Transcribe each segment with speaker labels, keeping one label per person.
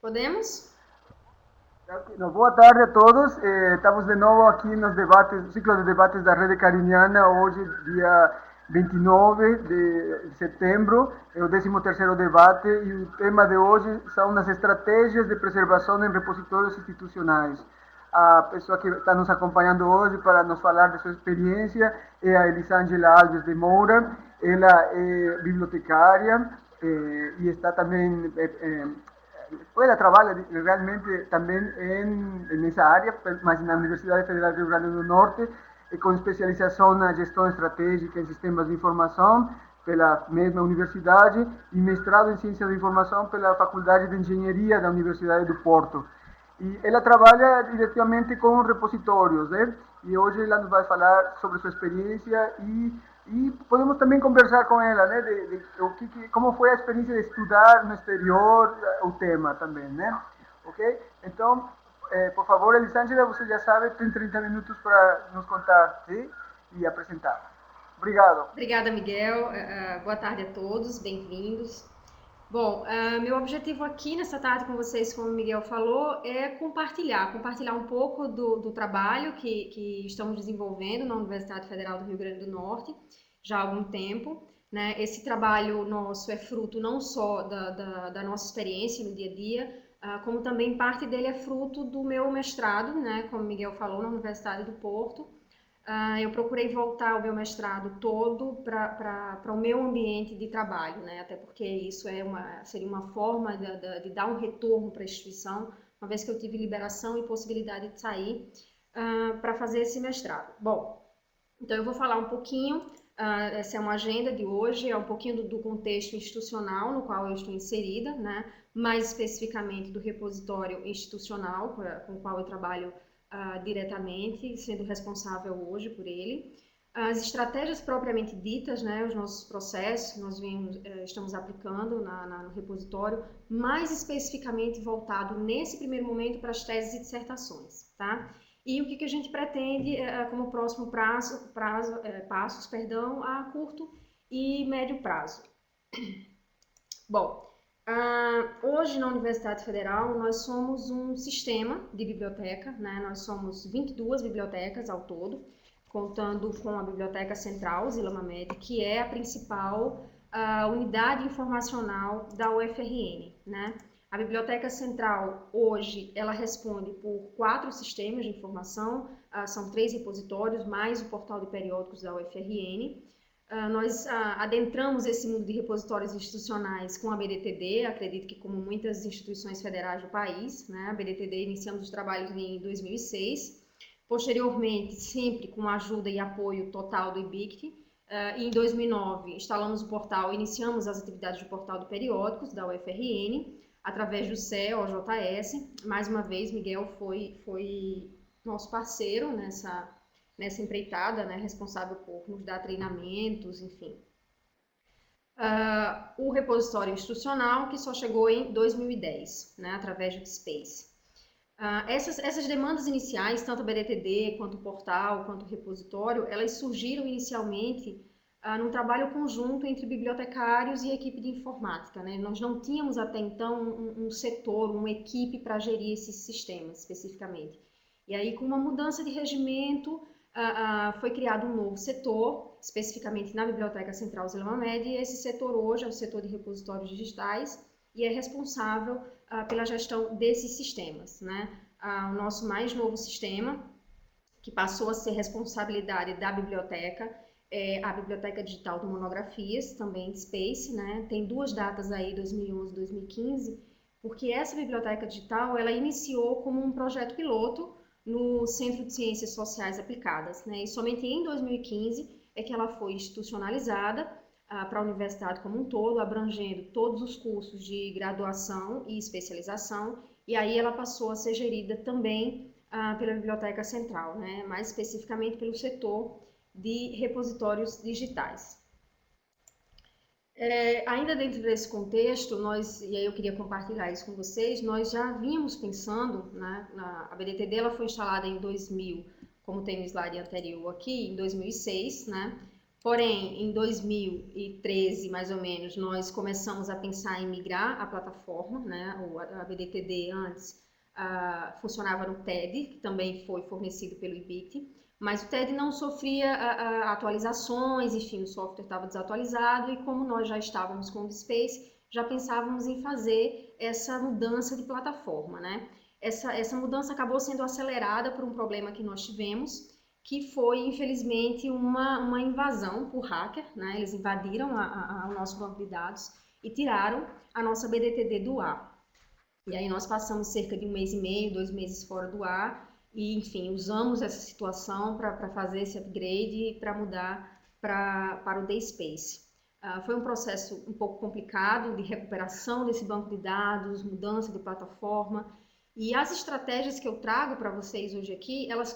Speaker 1: Podemos?
Speaker 2: Boa tarde a todos. Estamos de novo aqui nos debates, ciclo de debates da Rede Cariniana, hoje, dia 29 de setembro, é o 13º debate e o tema de hoje são as estratégias de preservação em repositórios institucionais. A pessoa que está nos acompanhando hoje para nos falar de sua experiência é a Elisângela Alves de Moura. Ela é bibliotecária e está também ela trabalha realmente também nessa área, mas na Universidade Federal do Rio Grande do Norte, com especialização na gestão estratégica em sistemas de informação pela mesma universidade e mestrado em ciência da informação pela Faculdade de Engenharia da Universidade do Porto. E ela trabalha diretamente com repositórios, né? E hoje ela nos vai falar sobre sua experiência e podemos também conversar com ela, né? Como foi a experiência de estudar no exterior, o tema também, né? Ok? Então, por favor, Elisângela, você já sabe, tem 30 minutos para nos contar, sim? E apresentar. Obrigado.
Speaker 1: Obrigada, Miguel. Boa tarde a todos, bem-vindos. Bom, meu objetivo aqui nessa tarde com vocês, como o Miguel falou, é compartilhar um pouco do trabalho que estamos desenvolvendo na Universidade Federal do Rio Grande do Norte já há algum tempo. Né? Esse trabalho nosso é fruto não só da nossa experiência no dia a dia, como também parte dele é fruto do meu mestrado, né? Como o Miguel falou, na Universidade do Porto. Eu procurei voltar o meu mestrado todo para o meu ambiente de trabalho, né? Até porque isso seria uma forma de dar um retorno para a instituição, uma vez que eu tive liberação e possibilidade de sair para fazer esse mestrado. Bom, então eu vou falar um pouquinho, essa é uma agenda de hoje, é um pouquinho do contexto institucional no qual eu estou inserida, né? Mais especificamente do repositório institucional com o qual eu trabalho diretamente, sendo responsável hoje por ele. As estratégias propriamente ditas, né, os nossos processos que nós estamos aplicando no repositório, mais especificamente voltado nesse primeiro momento para as teses e dissertações, tá? E o que a gente pretende como próximo passos, a curto e médio prazo. Bom, hoje na Universidade Federal nós somos um sistema de biblioteca, né? Nós somos 22 bibliotecas ao todo, contando com a Biblioteca Central Zila Mamed, que é a principal unidade informacional da UFRN, né? A Biblioteca Central hoje ela responde por 4 sistemas de informação, são 3 repositórios, mais o portal de periódicos da UFRN. Nós adentramos esse mundo de repositórios institucionais com a BDTD, acredito que como muitas instituições federais do país, né? A BDTD iniciamos os trabalhos em 2006, posteriormente sempre com a ajuda e apoio total do IBICT, e em 2009 instalamos o portal, iniciamos as atividades do portal de periódicos da UFRN, através do CEOJS. Mais uma vez, Miguel foi nosso parceiro nessa empreitada, né, responsável por nos dar treinamentos, enfim. O repositório institucional, que só chegou em 2010, né, através do Space. Essas demandas iniciais, tanto a BDTD, quanto o portal, quanto o repositório, elas surgiram inicialmente num trabalho conjunto entre bibliotecários e equipe de informática, né? Nós não tínhamos até então um setor, uma equipe para gerir esses sistemas especificamente. E aí, com uma mudança de regimento, foi criado um novo setor, especificamente na Biblioteca Central Zila Mamed, e esse setor hoje é o setor de repositórios digitais e é responsável pela gestão desses sistemas, né? O nosso mais novo sistema, que passou a ser responsabilidade da biblioteca, é a Biblioteca Digital de Monografias, também de Space, né? Tem 2 datas aí, 2011 e 2015, porque essa biblioteca digital, ela iniciou como um projeto piloto no Centro de Ciências Sociais Aplicadas, né? E somente em 2015 é que ela foi institucionalizada para a universidade como um todo, abrangendo todos os cursos de graduação e especialização, e aí ela passou a ser gerida também pela Biblioteca Central, né? Mais especificamente pelo setor de repositórios digitais. Ainda dentro desse contexto, e aí eu queria compartilhar isso com vocês, nós já vínhamos pensando, né, a BDTD ela foi instalada em 2000, como tem no slide anterior aqui, em 2006, né, Porém, em 2013, mais ou menos, nós começamos a pensar em migrar a plataforma, né? A BDTD antes funcionava no TED, que também foi fornecido pelo IBIT, mas o TED não sofria atualizações, enfim, o software estava desatualizado e como nós já estávamos com o DSpace, já pensávamos em fazer essa mudança de plataforma, né? Essa mudança acabou sendo acelerada por um problema que nós tivemos, que foi, infelizmente, uma invasão por hacker, né? Eles invadiram o nosso banco de dados e tiraram a nossa BDTD do ar. E aí nós passamos cerca de 1 mês e meio, 2 meses fora do ar e, enfim, usamos essa situação para fazer esse upgrade e para mudar para o DSpace. Foi um processo um pouco complicado de recuperação desse banco de dados, mudança de plataforma, e as estratégias que eu trago para vocês hoje aqui, elas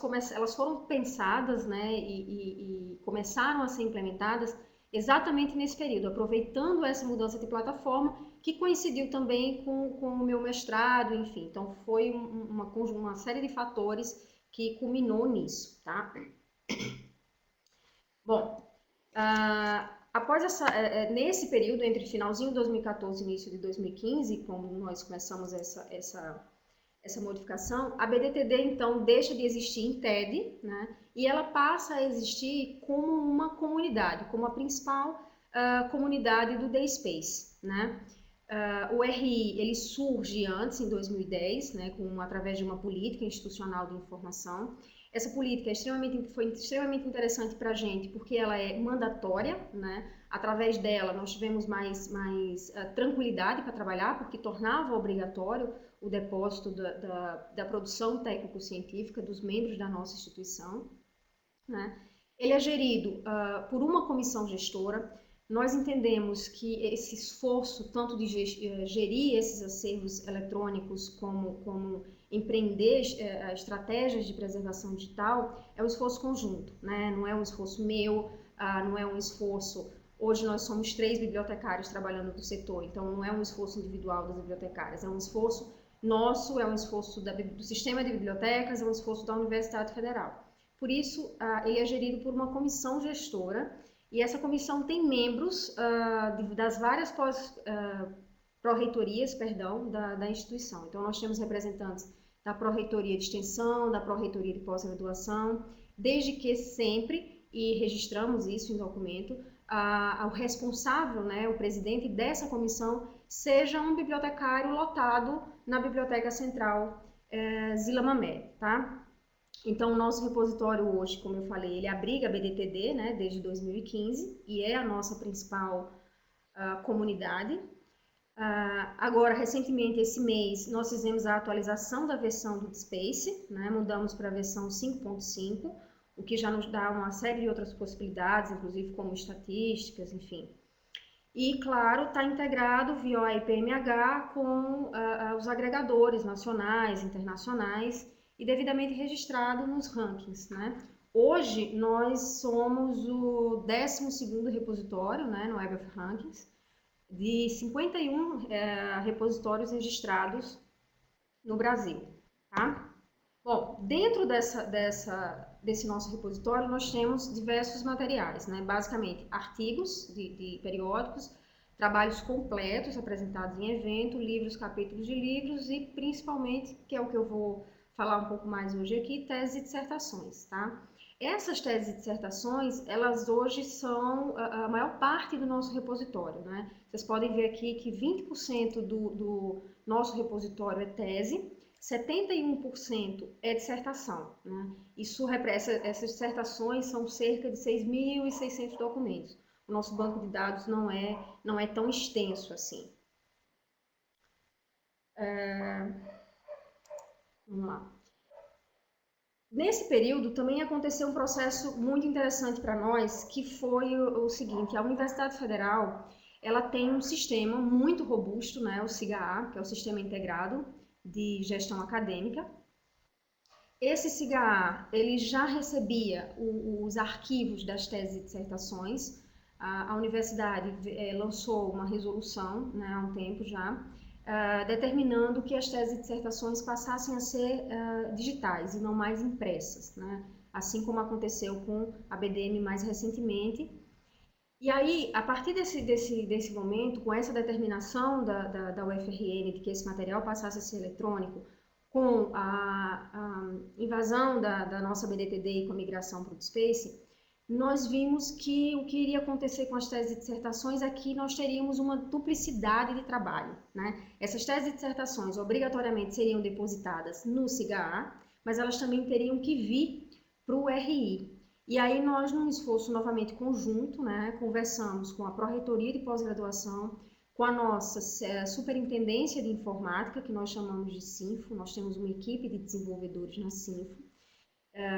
Speaker 1: foram pensadas, né, e começaram a ser implementadas exatamente nesse período, aproveitando essa mudança de plataforma, que coincidiu também com o meu mestrado, enfim. Então, foi uma série de fatores que culminou nisso, tá? Bom, após nesse período, entre finalzinho de 2014 e início de 2015, quando nós começamos essa modificação, a BDTD então deixa de existir em TED, né, e ela passa a existir como uma comunidade, como a principal comunidade do DSpace, né. O RI ele surge antes, em 2010, né, através de uma política institucional de informação. Essa política foi extremamente interessante para a gente, porque ela é mandatória, né? Através dela nós tivemos mais tranquilidade para trabalhar, porque tornava obrigatório o depósito da produção técnico-científica dos membros da nossa instituição, né? Ele é gerido por uma comissão gestora. Nós entendemos que esse esforço, tanto de gerir esses acervos eletrônicos como empreender estratégias de preservação digital, é um esforço conjunto, né? Não é um esforço meu, não é um esforço... Hoje nós somos 3 bibliotecários trabalhando no setor, então não é um esforço individual das bibliotecárias, é um esforço nosso, é um esforço do sistema de bibliotecas, é um esforço da Universidade Federal. Por isso, ele é gerido por uma comissão gestora, e essa comissão tem membros das várias pró-reitorias, da instituição. Então, nós temos representantes da pró-reitoria de extensão, da pró-reitoria de pós-graduação, desde que sempre, e registramos isso em documento, o responsável, né, o presidente dessa comissão, seja um bibliotecário lotado na Biblioteca Central Zila Mamed, tá? Então, o nosso repositório hoje, como eu falei, ele abriga a BDTD, né, desde 2015, e é a nossa principal comunidade. Agora, recentemente, esse mês, nós fizemos a atualização da versão do DSpace, né, mudamos para a versão 5.5, o que já nos dá uma série de outras possibilidades, inclusive como estatísticas, enfim. E, claro, está integrado via o IPMH com os agregadores nacionais, internacionais, e devidamente registrado nos rankings, né? Hoje, nós somos o 12º repositório, né, no Web of Rankings, de 51 repositórios registrados no Brasil, tá? Bom, dentro desse nosso repositório, nós temos diversos materiais, né? Basicamente, artigos de periódicos, trabalhos completos apresentados em evento, livros, capítulos de livros e, principalmente, que é o que eu vou falar um pouco mais hoje aqui, teses e dissertações, tá? Essas teses e dissertações, elas hoje são a maior parte do nosso repositório, né? Vocês podem ver aqui que 20% do nosso repositório é tese, 71% é dissertação, né? Essas dissertações são cerca de 6.600 documentos. O nosso banco de dados não é tão extenso assim. Vamos lá. Nesse período também aconteceu um processo muito interessante para nós, que foi o seguinte: a Universidade Federal ela tem um sistema muito robusto, né, o SIGA-A, que é o Sistema Integrado de Gestão Acadêmica. Esse SIGA-A ele já recebia os arquivos das teses e dissertações. A universidade lançou uma resolução, né, há um tempo já, determinando que as teses e dissertações passassem a ser digitais e não mais impressas, né? Assim como aconteceu com a BDM mais recentemente. E aí, a partir desse momento, com essa determinação da UFRN de que esse material passasse a ser eletrônico, com a invasão da nossa BDTD e com a migração para o Space, nós vimos que o que iria acontecer com as teses e dissertações é que nós teríamos uma duplicidade de trabalho, né? Essas teses e dissertações obrigatoriamente seriam depositadas no SIGA, mas elas também teriam que vir para o RI. E aí nós, num esforço novamente conjunto, né, conversamos com a Pró-Reitoria de Pós-Graduação, com a nossa Superintendência de Informática, que nós chamamos de Sinfo, nós temos uma equipe de desenvolvedores na Sinfo,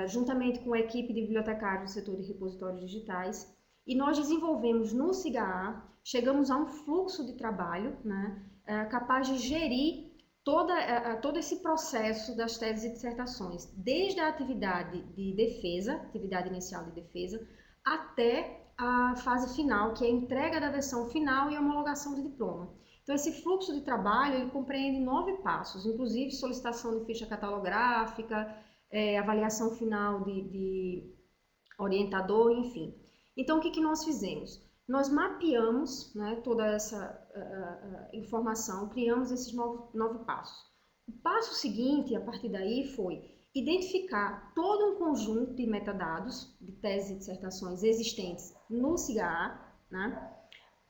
Speaker 1: juntamente com a equipe de bibliotecários do setor de repositórios digitais, e nós desenvolvemos no SIGA, chegamos a um fluxo de trabalho, né, capaz de gerir todo esse processo das teses e dissertações, desde a atividade de defesa, atividade inicial de defesa, até a fase final, que é a entrega da versão final e a homologação de diploma. Então, esse fluxo de trabalho ele compreende 9 passos, inclusive solicitação de ficha catalográfica, avaliação final de orientador, enfim. Então, o que nós fizemos? Nós mapeamos, né, toda essa informação, criamos esses 9 passos. O passo seguinte, a partir daí, foi identificar todo um conjunto de metadados, de teses e dissertações existentes no SIGA, né?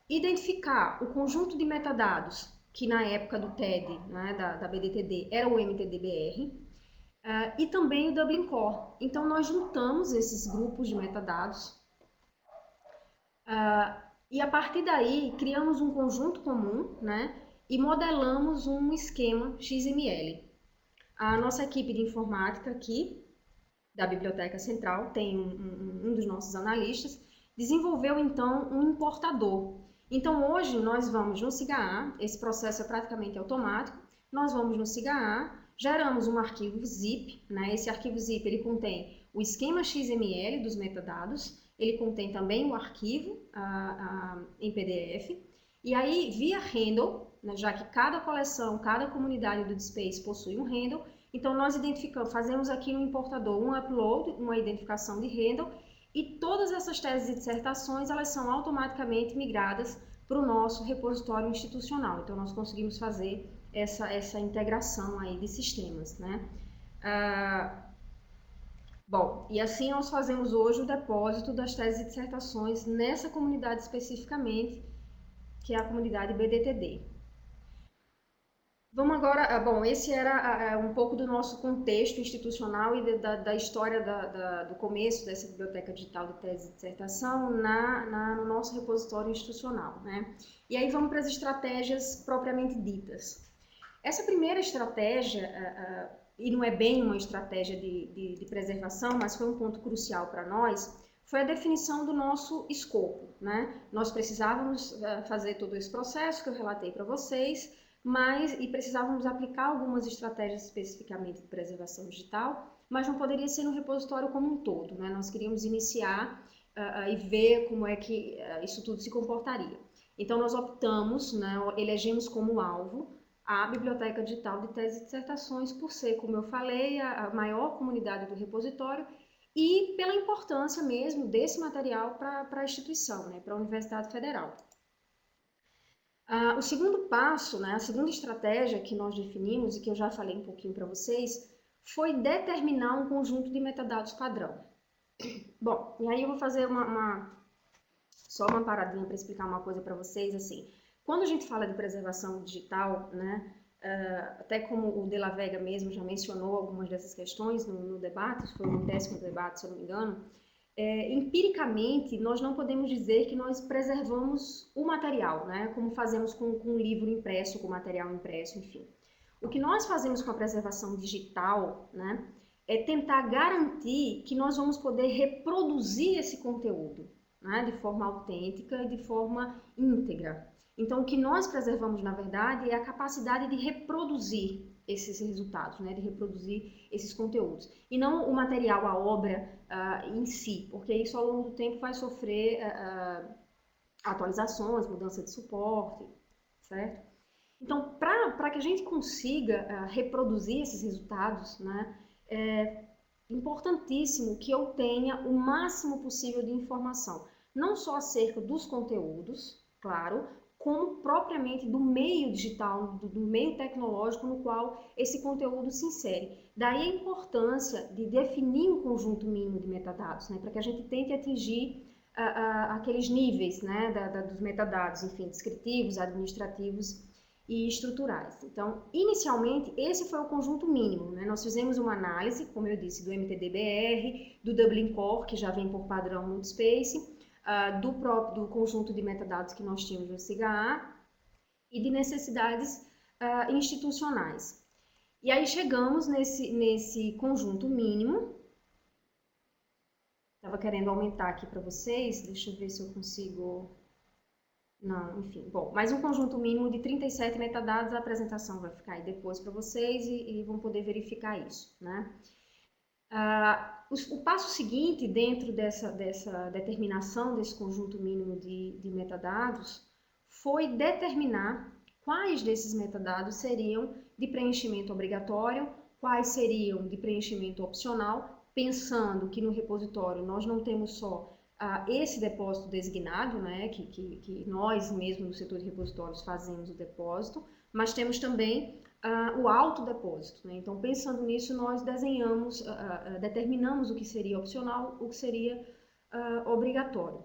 Speaker 1: Identificar o conjunto de metadados, que na época do TED, né, da BDTD, era o MTDBR, e também o Dublin Core. Então, nós juntamos esses grupos de metadados e a partir daí criamos um conjunto comum, né, e modelamos um esquema XML. A nossa equipe de informática aqui, da Biblioteca Central, tem um dos nossos analistas, desenvolveu então um importador. Então hoje nós vamos no SIGA, esse processo é praticamente automático, nós vamos no SIGA, geramos um arquivo zip, né? Esse arquivo zip ele contém o esquema XML dos metadados, ele contém também o arquivo em PDF, e aí via handle, né, já que cada coleção, cada comunidade do DSpace possui um handle, então nós identificamos, fazemos aqui no importador um upload, uma identificação de handle, e todas essas teses e dissertações elas são automaticamente migradas para o nosso repositório institucional. Então nós conseguimos fazer essa integração aí de sistemas, né? Bom, e assim nós fazemos hoje o depósito das teses e dissertações nessa comunidade especificamente, que é a comunidade BDTD. Vamos agora, bom, esse era um pouco do nosso contexto institucional e da história do começo dessa biblioteca digital de tese e dissertação no nosso repositório institucional, né? E aí vamos para as estratégias propriamente ditas. Essa primeira estratégia, e não é bem uma estratégia de preservação, mas foi um ponto crucial para nós, foi a definição do nosso escopo, né? Nós precisávamos fazer todo esse processo que eu relatei para vocês, e precisávamos aplicar algumas estratégias especificamente de preservação digital, mas não poderia ser no repositório como um todo, né? Nós queríamos iniciar e ver como é que isso tudo se comportaria. Então nós optamos, né, elegemos como alvo a Biblioteca Digital de Teses e Dissertações por ser, como eu falei, a maior comunidade do repositório e pela importância mesmo desse material para a instituição, né, para a Universidade Federal. O segundo passo, né, a segunda estratégia que nós definimos e que eu já falei um pouquinho para vocês, foi determinar um conjunto de metadados padrão. Bom, e aí eu vou fazer só uma paradinha para explicar uma coisa para vocês, assim. Quando a gente fala de preservação digital, né, até como o De La Vega mesmo já mencionou algumas dessas questões no debate, foi no 10º debate, se eu não me engano, empiricamente, nós não podemos dizer que nós preservamos o material, né? Como fazemos com um livro impresso, com material impresso, enfim. O que nós fazemos com a preservação digital, né, é tentar garantir que nós vamos poder reproduzir esse conteúdo, né, de forma autêntica e de forma íntegra. Então, o que nós preservamos, na verdade, é a capacidade de reproduzir esses resultados, né, de reproduzir esses conteúdos. E não o material, a obra em si, porque isso ao longo do tempo vai sofrer atualizações, mudança de suporte, certo? Então, para que a gente consiga reproduzir esses resultados, né, é importantíssimo que eu tenha o máximo possível de informação. não só acerca dos conteúdos, claro, como propriamente do meio digital, do meio tecnológico no qual esse conteúdo se insere. Daí a importância de definir um conjunto mínimo de metadados, né, para que a gente tente atingir aqueles níveis, né, dos metadados, enfim, descritivos, administrativos e estruturais. Então, inicialmente, esse foi o conjunto mínimo, né? Nós fizemos uma análise, como eu disse, do MTDBR, do Dublin Core, que já vem por padrão no Space, do conjunto de metadados que nós tínhamos no SIGA e de necessidades institucionais. E aí chegamos nesse conjunto mínimo. Estava querendo aumentar aqui para vocês, deixa eu ver se eu consigo... Não, enfim, bom, mais um conjunto mínimo de 37 metadados, a apresentação vai ficar aí depois para vocês e vão poder verificar isso, né? O passo seguinte, dentro dessa determinação desse conjunto mínimo de metadados, foi determinar quais desses metadados seriam de preenchimento obrigatório, quais seriam de preenchimento opcional, pensando que no repositório nós não temos só esse depósito designado, né, que nós mesmos no setor de repositórios fazemos o depósito, mas temos também o autodepósito, né? Então, pensando nisso, nós desenhamos, determinamos o que seria opcional, o que seria obrigatório.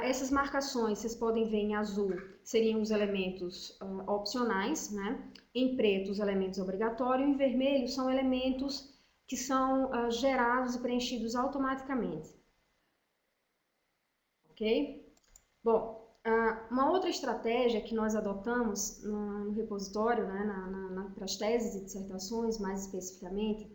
Speaker 1: Essas marcações, vocês podem ver em azul, seriam os elementos opcionais, né? Em preto, os elementos obrigatórios, em vermelho, são elementos que são gerados e preenchidos automaticamente. Ok? Bom, uma outra estratégia que nós adotamos no repositório, né, para as teses e dissertações, mais especificamente,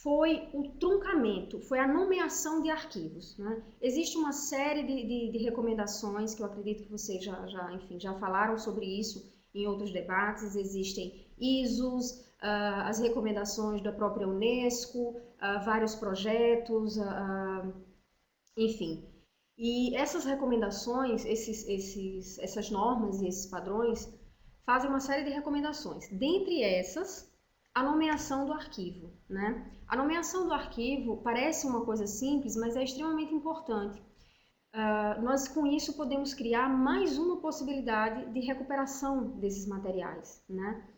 Speaker 1: foi o truncamento, foi a nomeação de arquivos, né? Existe uma série de recomendações que eu acredito que vocês já falaram sobre isso em outros debates. Existem ISOs, as recomendações da própria Unesco, vários projetos, enfim. E essas recomendações, essas normas e esses padrões fazem uma série de recomendações. Dentre essas, a nomeação do arquivo, né? A nomeação do arquivo parece uma coisa simples, mas é extremamente importante. Nós, com isso, podemos criar mais uma possibilidade de recuperação desses materiais, né?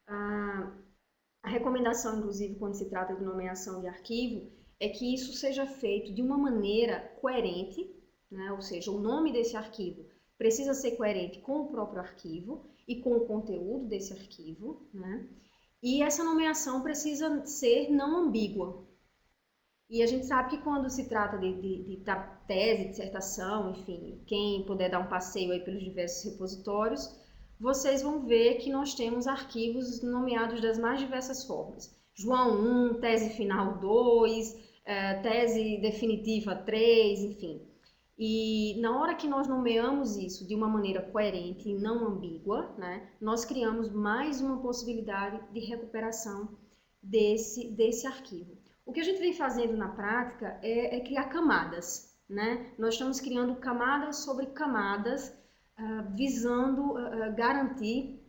Speaker 1: A recomendação, inclusive, quando se trata de nomeação de arquivo, é que isso seja feito de uma maneira coerente, né? Ou seja, o nome desse arquivo precisa ser coerente com o próprio arquivo e com o conteúdo desse arquivo, né? E essa nomeação precisa ser não ambígua. E a gente sabe que quando se trata de tese, dissertação, enfim, quem puder dar um passeio aí pelos diversos repositórios, vocês vão ver que nós temos arquivos nomeados das mais diversas formas. João 1, tese final 2, tese definitiva 3, enfim. E na hora que nós nomeamos isso de uma maneira coerente e não ambígua, né, nós criamos mais uma possibilidade de recuperação desse arquivo. O que a gente vem fazendo na prática é criar camadas, né? Nós estamos criando camadas sobre camadas, visando garantir,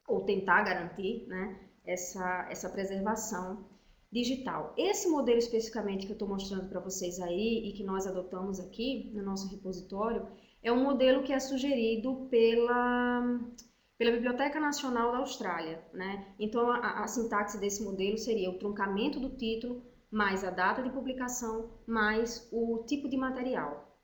Speaker 1: ou tentar garantir, né, essa preservação digital. Esse modelo especificamente que eu estou mostrando para vocês aí e que nós adotamos aqui no nosso repositório é um modelo que é sugerido pela Biblioteca Nacional da Austrália, né? Então a sintaxe desse modelo seria o truncamento do título mais a data de publicação mais o tipo de material.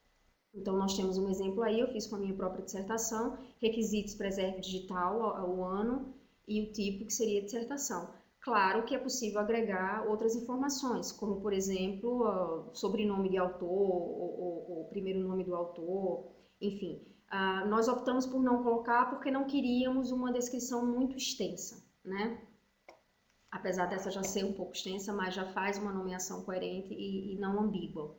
Speaker 1: Então nós temos um exemplo aí, eu fiz com a minha própria dissertação, requisitos preserve digital, o ano e o tipo que seria dissertação. Claro que é possível agregar outras informações, como, por exemplo, sobrenome de autor, ou primeiro nome do autor, enfim. Nós optamos por não colocar porque não queríamos uma descrição muito extensa, né? Apesar dessa já ser um pouco extensa, mas já faz uma nomeação coerente e não ambígua,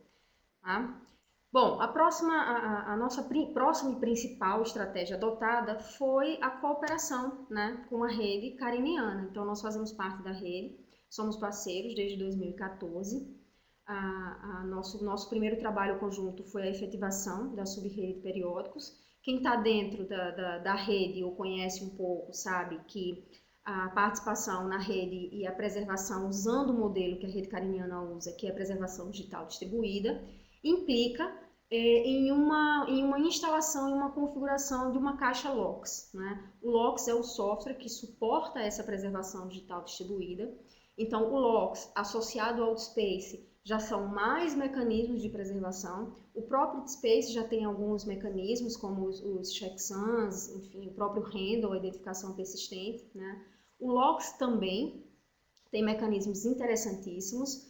Speaker 1: tá? Bom, a nossa próxima e principal estratégia adotada foi a cooperação, né, com a rede cariniana. Então, nós fazemos parte da rede, somos parceiros desde 2014. Nosso primeiro trabalho conjunto foi a efetivação da subrede de periódicos. Quem está dentro da rede ou conhece um pouco sabe que a participação na rede e a preservação usando o modelo que a rede cariniana usa, que é a preservação digital distribuída, implica em uma instalação, em uma configuração de uma caixa LOX, né? O LOX é o software que suporta essa preservação digital distribuída. Então, o LOX associado ao DSpace já são mais mecanismos de preservação. O próprio DSpace já tem alguns mecanismos, como os checksums, enfim, o próprio handle, a identificação persistente, né? O LOX também tem mecanismos interessantíssimos.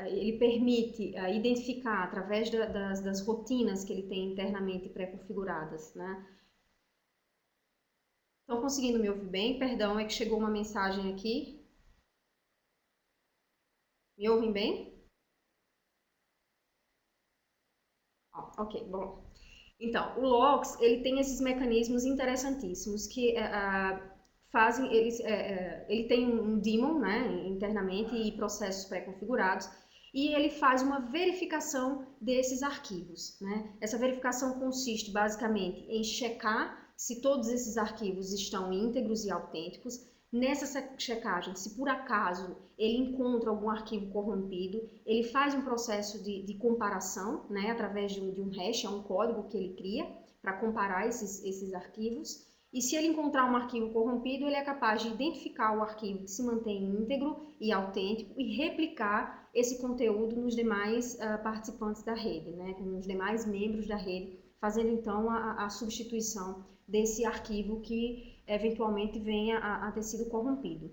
Speaker 1: Ele permite identificar, através das rotinas que ele tem internamente pré-configuradas, né? Estão conseguindo me ouvir bem? Perdão, é que chegou uma mensagem aqui. Me ouvem bem? Ok, bom. Então, o LOX, ele tem esses mecanismos interessantíssimos que fazem, ele tem um daemon, né, internamente e processos pré-configurados, e ele faz uma verificação desses arquivos, né? Essa verificação consiste basicamente em checar se todos esses arquivos estão íntegros e autênticos. Nessa checagem, se por acaso ele encontra algum arquivo corrompido, ele faz um processo de comparação, né, através de um hash, é um código que ele cria para comparar esses arquivos. E se ele encontrar um arquivo corrompido, ele é capaz de identificar o arquivo que se mantém íntegro e autêntico e replicar esse conteúdo nos demais participantes da rede, né, nos demais membros da rede, fazendo então a substituição desse arquivo que eventualmente venha a ter sido corrompido.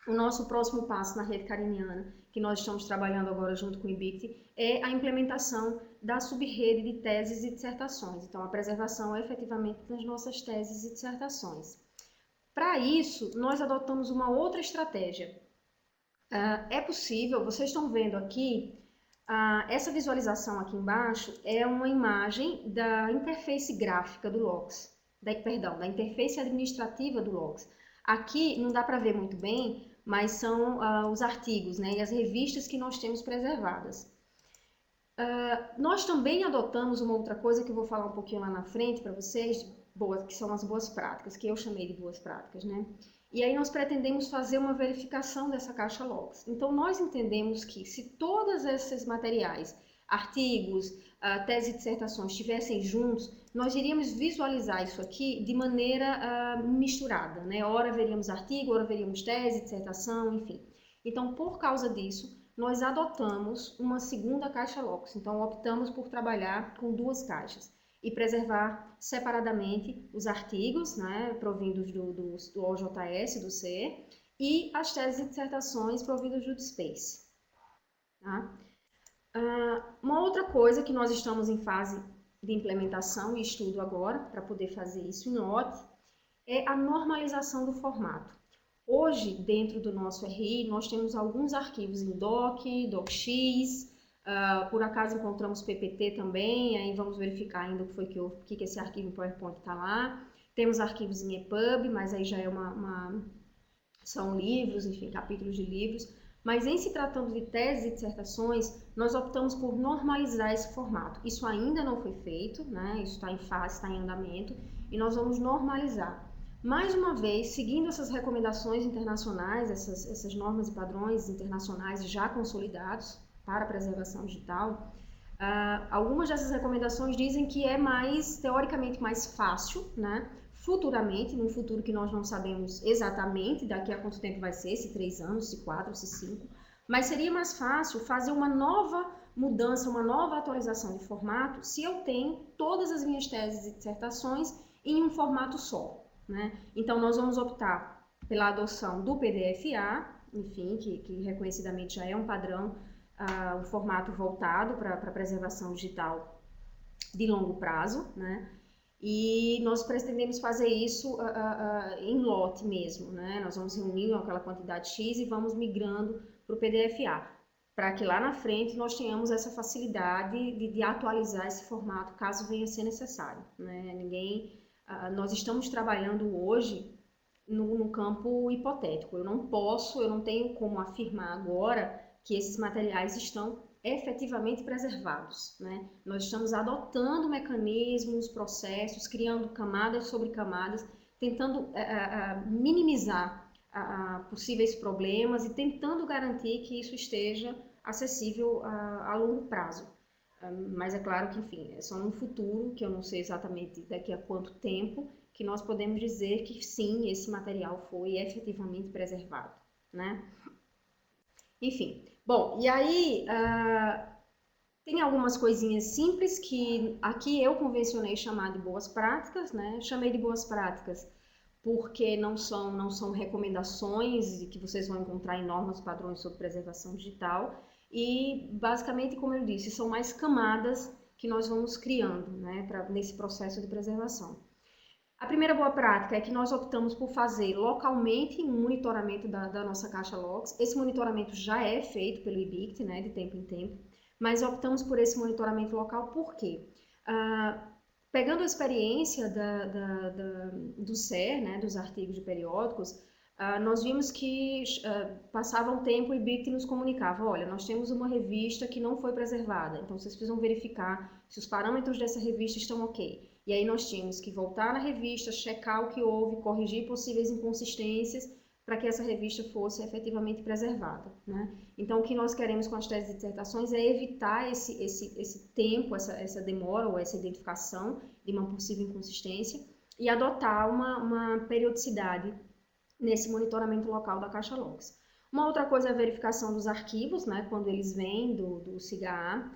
Speaker 1: O nosso próximo passo na rede cariniana, que nós estamos trabalhando agora junto com o IBICT, é a implementação da subrede de teses e dissertações. Então, a preservação efetivamente das nossas teses e dissertações. Para isso, nós adotamos uma outra estratégia. É possível, vocês estão vendo aqui, essa visualização aqui embaixo é uma imagem da interface gráfica do LOX, da interface administrativa do LOX. Aqui não dá para ver muito bem, mas são os artigos, né, e as revistas que nós temos preservadas. Nós também adotamos uma outra coisa que eu vou falar um pouquinho lá na frente para vocês, que são as boas práticas, que eu chamei de boas práticas, né? E aí nós pretendemos fazer uma verificação dessa caixa LOX. Então nós entendemos que se todos esses materiais, artigos, teses e dissertações estivessem juntos, nós iríamos visualizar isso aqui de maneira misturada, né? Ora veríamos artigo, ora veríamos tese, dissertação, enfim. Então, por causa disso, nós adotamos uma segunda caixa LOX. Então, optamos por trabalhar com duas caixas e preservar separadamente os artigos, né, provindos do OJS, do CE, e as teses e dissertações provindas do DSpace. Tá? Uma outra coisa que nós estamos em fase de implementação e estudo agora, para poder fazer isso em lote, é a normalização do formato. Hoje, dentro do nosso RI, nós temos alguns arquivos em docx, por acaso encontramos PPT também, aí vamos verificar ainda o que foi que esse arquivo em PowerPoint está lá. Temos arquivos em EPUB, mas aí já é são livros, enfim, capítulos de livros. Mas em se tratando de teses e dissertações, nós optamos por normalizar esse formato. Isso ainda não foi feito, né? Isso está em fase, está em andamento, e nós vamos normalizar. Mais uma vez, seguindo essas recomendações internacionais, essas normas e padrões internacionais já consolidados para a preservação digital, algumas dessas recomendações dizem que é teoricamente mais fácil, né? Futuramente, num futuro que nós não sabemos exatamente daqui a quanto tempo vai ser, se 3 anos, se 4, se 5, mas seria mais fácil fazer uma nova mudança, uma nova atualização de formato se eu tenho todas as minhas teses e dissertações em um formato só. Né? Então, nós vamos optar pela adoção do PDF-A, enfim, que reconhecidamente já é um padrão, um formato voltado para a preservação digital de longo prazo, né? E nós pretendemos fazer isso em lote mesmo, né? Nós vamos reunir aquela quantidade X e vamos migrando para o PDF-A, para que lá na frente nós tenhamos essa facilidade de atualizar esse formato caso venha a ser necessário, né? Nós estamos trabalhando hoje no campo hipotético. Eu não tenho como afirmar agora que esses materiais estão efetivamente preservados, né? Nós estamos adotando mecanismos, processos, criando camadas sobre camadas, tentando minimizar possíveis problemas e tentando garantir que isso esteja acessível a longo prazo. Mas é claro que, enfim, é só no futuro, que eu não sei exatamente daqui a quanto tempo, que nós podemos dizer que sim, esse material foi efetivamente preservado, né? Enfim, bom, e aí tem algumas coisinhas simples que aqui eu convencionei chamar de boas práticas, né? Chamei de boas práticas porque não são recomendações que vocês vão encontrar em normas padrões sobre preservação digital e basicamente, como eu disse, são mais camadas que nós vamos criando, né, nesse processo de preservação. A primeira boa prática é que nós optamos por fazer localmente um monitoramento da nossa caixa logs. Esse monitoramento já é feito pelo IBICT, né, de tempo em tempo, mas optamos por esse monitoramento local por quê? Pegando a experiência do CER, né, dos artigos de periódicos, nós vimos que passava um tempo e o IBICT nos comunicava, olha, nós temos uma revista que não foi preservada, então vocês precisam verificar se os parâmetros dessa revista estão ok. E aí nós tínhamos que voltar na revista, checar o que houve, corrigir possíveis inconsistências para que essa revista fosse efetivamente preservada, né? Então, o que nós queremos com as teses de dissertações é evitar esse tempo, essa demora ou essa identificação de uma possível inconsistência e adotar uma periodicidade nesse monitoramento local da caixa logs. Uma outra coisa é a verificação dos arquivos, né, quando eles vêm do SIGA,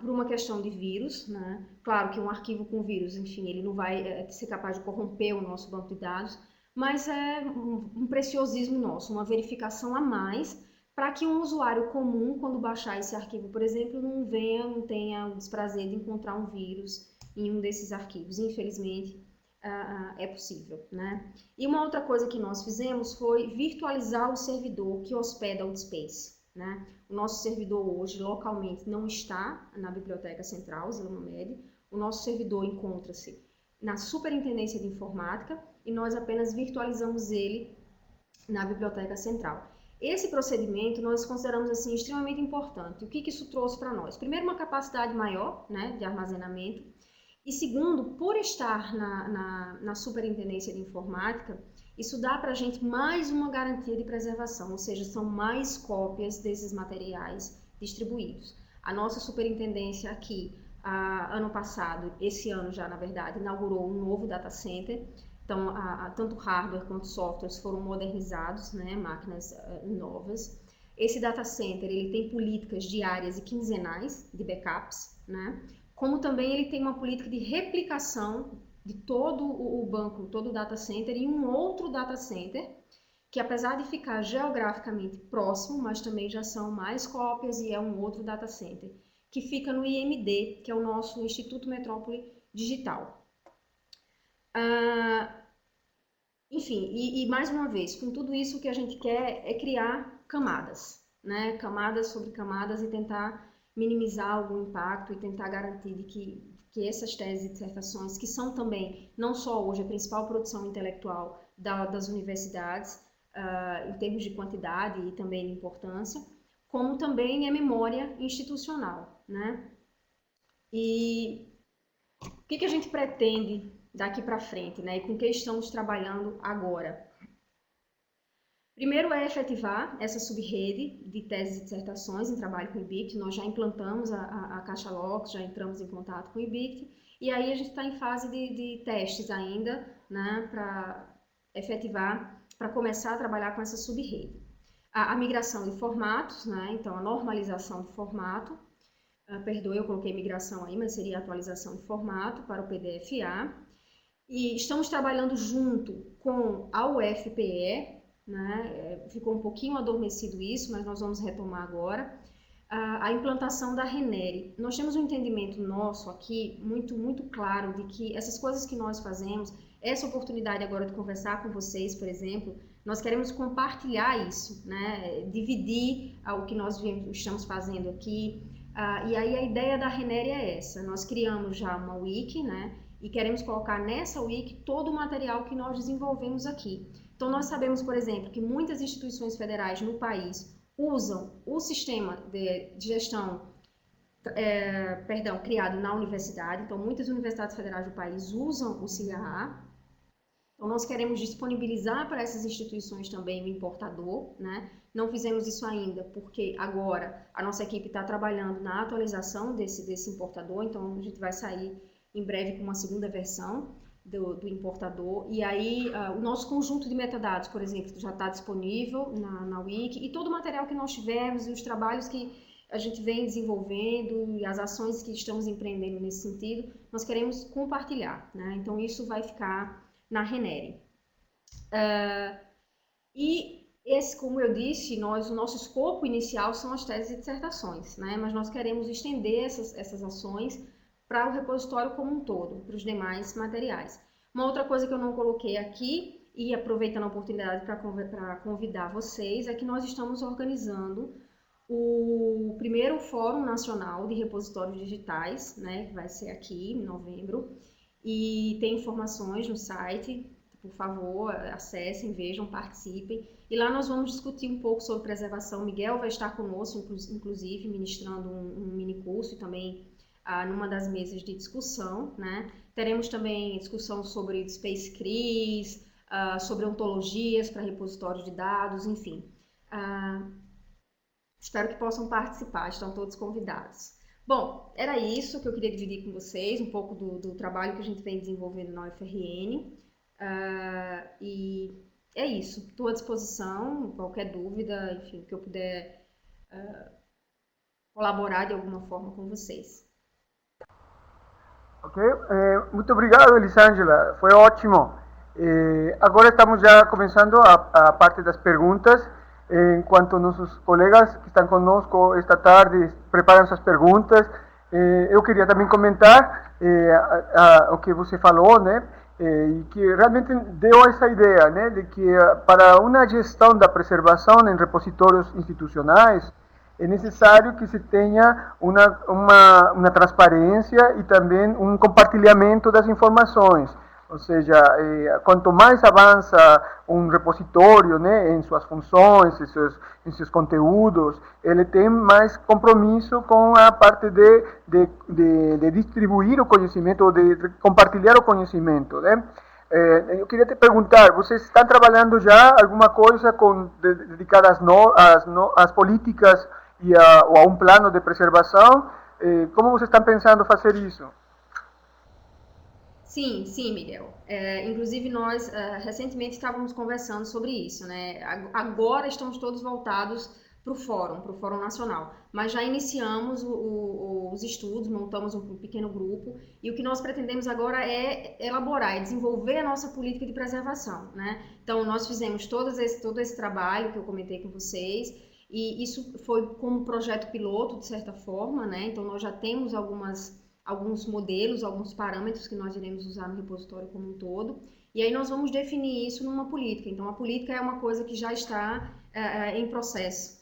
Speaker 1: por uma questão de vírus, né? Claro que um arquivo com vírus, enfim, ele não vai ser capaz de corromper o nosso banco de dados, mas é um preciosismo nosso, uma verificação a mais para que um usuário comum, quando baixar esse arquivo, por exemplo, não tenha o desprazer de encontrar um vírus em um desses arquivos. Infelizmente, é possível, né? E uma outra coisa que nós fizemos foi virtualizar o servidor que hospeda o DSpace, né? O nosso servidor hoje, localmente, não está na Biblioteca Central, Zilmamed. O nosso servidor encontra-se na Superintendência de Informática e nós apenas virtualizamos ele na Biblioteca Central. Esse procedimento nós consideramos assim extremamente importante. O que isso trouxe para nós? Primeiro, uma capacidade maior, né, de armazenamento. E segundo, por estar na Superintendência de Informática, isso dá para a gente mais uma garantia de preservação, ou seja, são mais cópias desses materiais distribuídos. A nossa superintendência aqui, ano passado, esse ano já na verdade, inaugurou um novo data center. Então, tanto hardware quanto softwares foram modernizados, né, máquinas novas. Esse data center ele tem políticas diárias e quinzenais de backups, né? Como também ele tem uma política de replicação de todo o banco, todo o data center em um outro data center, que apesar de ficar geograficamente próximo, mas também já são mais cópias e é um outro data center, que fica no IMD, que é o nosso Instituto Metrópole Digital. Enfim, e mais uma vez, com tudo isso o que a gente quer é criar camadas, né? Camadas sobre camadas e tentar minimizar o impacto e tentar garantir de que essas teses e dissertações, que são também, não só hoje, a principal produção intelectual das universidades, em termos de quantidade e também de importância, como também é memória institucional, né? E o que a gente pretende daqui para frente, né? E com que estamos trabalhando agora? Primeiro é efetivar essa subrede de teses e dissertações em trabalho com o IBICT. Nós já implantamos a Caixa Logs, já entramos em contato com o IBICT, e aí a gente está em fase de testes ainda, né, para efetivar, para começar a trabalhar com essa subrede. A migração de formatos, né, então a normalização de formato, perdoe, eu coloquei migração aí, mas seria atualização de formato para o PDF-A. E estamos trabalhando junto com a UFPE, né? Ficou um pouquinho adormecido isso, mas nós vamos retomar agora. A implantação da Renere. Nós temos um entendimento nosso aqui muito claro de que essas coisas que nós fazemos, essa oportunidade agora de conversar com vocês, por exemplo, nós queremos compartilhar isso, né? Dividir o que nós estamos fazendo aqui. E aí a ideia da Renere é essa. Nós criamos já uma wiki, né? E queremos colocar nessa wiki todo o material que nós desenvolvemos aqui. Então, nós sabemos, por exemplo, que muitas instituições federais no país usam o sistema de gestão, criado na universidade. Então, muitas universidades federais do país usam o CIAA. Então, nós queremos disponibilizar para essas instituições também o importador, né? Não fizemos isso ainda, porque agora a nossa equipe está trabalhando na atualização desse importador, então a gente vai sair em breve com uma segunda versão do importador, e aí o nosso conjunto de metadados, por exemplo, já está disponível na Wiki, e todo o material que nós tivemos e os trabalhos que a gente vem desenvolvendo e as ações que estamos empreendendo nesse sentido, nós queremos compartilhar, né? Então isso vai ficar na Renere. E esse, como eu disse, o nosso escopo inicial são as teses e dissertações, né? Mas nós queremos estender essas ações para o repositório como um todo, para os demais materiais. Uma outra coisa que eu não coloquei aqui, e aproveitando a oportunidade para convidar vocês, é que nós estamos organizando o primeiro Fórum Nacional de Repositórios Digitais, né, que vai ser aqui em novembro, e tem informações no site, por favor, acessem, vejam, participem. E lá nós vamos discutir um pouco sobre preservação. Miguel vai estar conosco, inclusive, ministrando um mini curso e também numa das mesas de discussão, né? Teremos também discussão sobre Space CRIs, sobre ontologias para repositórios de dados, enfim. Espero que possam participar, estão todos convidados. Bom, era isso que eu queria dividir com vocês, um pouco do trabalho que a gente vem desenvolvendo na UFRN. E é isso, estou à disposição, qualquer dúvida, enfim, que eu puder colaborar de alguma forma com vocês.
Speaker 2: Ok, muito obrigado, Elisângela, foi ótimo. Agora estamos já começando a parte das perguntas. Enquanto nossos colegas que estão conosco esta tarde preparam suas perguntas, eu queria também comentar o que você falou, né? E que realmente deu essa ideia, né, de que para uma gestão da preservação em repositórios institucionais é necessário que se tenha uma transparência e também um compartilhamento das informações. Ou seja, quanto mais avança um repositório, né, em suas funções, em seus conteúdos, ele tem mais compromisso com a parte de distribuir o conhecimento, ou de compartilhar o conhecimento, né? Eu queria te perguntar, vocês estão trabalhando já alguma coisa dedicada às políticas ou a um plano de preservação? Como vocês estão pensando fazer isso?
Speaker 1: Sim, sim, Miguel. Inclusive nós recentemente estávamos conversando sobre isso, né? Agora estamos todos voltados para o Fórum Nacional, mas já iniciamos os estudos, montamos um pequeno grupo e o que nós pretendemos agora é elaborar e desenvolver a nossa política de preservação, né? Então nós fizemos todo esse trabalho que eu comentei com vocês e isso foi como projeto piloto de certa forma, né? Então nós já temos alguns modelos, alguns parâmetros que nós iremos usar no repositório como um todo, e aí nós vamos definir isso numa política. Então, a política é uma coisa que já está em processo.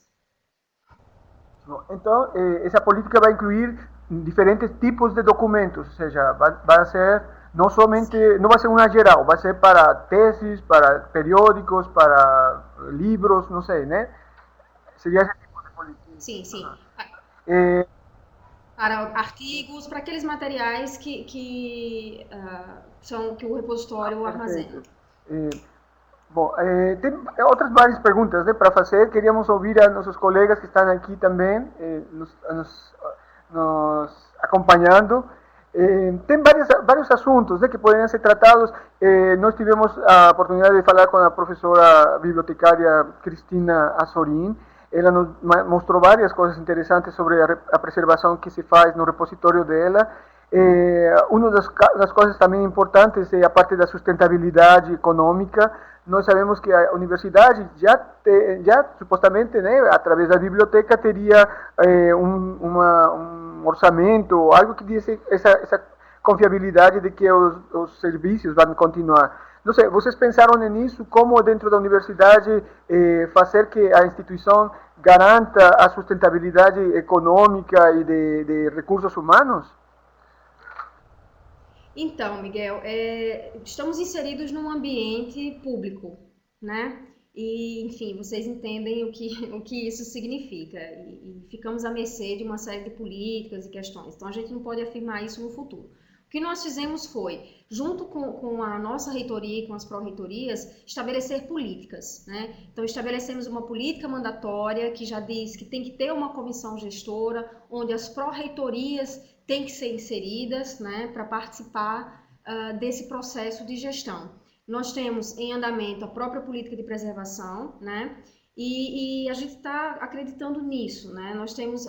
Speaker 2: Então, essa política vai incluir diferentes tipos de documentos, ou seja, vai ser não somente, não vai ser uma geral, vai ser para teses, para periódicos, para livros, não sei, né? Seria esse tipo de política.
Speaker 1: Sim, sim.
Speaker 2: Uhum.
Speaker 1: Para artigos, para aqueles materiais que o repositório armazena.
Speaker 2: Bom, tem outras várias perguntas, né, para fazer. Queríamos ouvir a nossos colegas que estão aqui também nos acompanhando. Tem vários assuntos, né, que poderiam ser tratados. Nós tivemos a oportunidade de falar com a professora bibliotecária Cristina Azorín. Ela nos mostrou várias coisas interessantes sobre a preservação que se faz no repositório dela. Uma das coisas também importantes é a parte da sustentabilidade econômica. Nós sabemos que a universidade já supostamente, né, através da biblioteca, teria um orçamento, algo que desse essa confiabilidade de que os serviços vão continuar. Não sei, vocês pensaram nisso? Como dentro da universidade fazer que a instituição garanta a sustentabilidade econômica e de recursos humanos?
Speaker 1: Então, Miguel, estamos inseridos num ambiente público, né? E, enfim, vocês entendem o que isso significa. E ficamos à mercê de uma série de políticas e questões. Então, a gente não pode afirmar isso no futuro. O que nós fizemos foi, junto com a nossa reitoria e com as pró-reitorias, estabelecer políticas, né? Então, estabelecemos uma política mandatória que já diz que tem que ter uma comissão gestora, onde as pró-reitorias têm que ser inseridas, né, para participar desse processo de gestão. Nós temos em andamento a própria política de preservação, né? E a gente está acreditando nisso, né? Nós temos,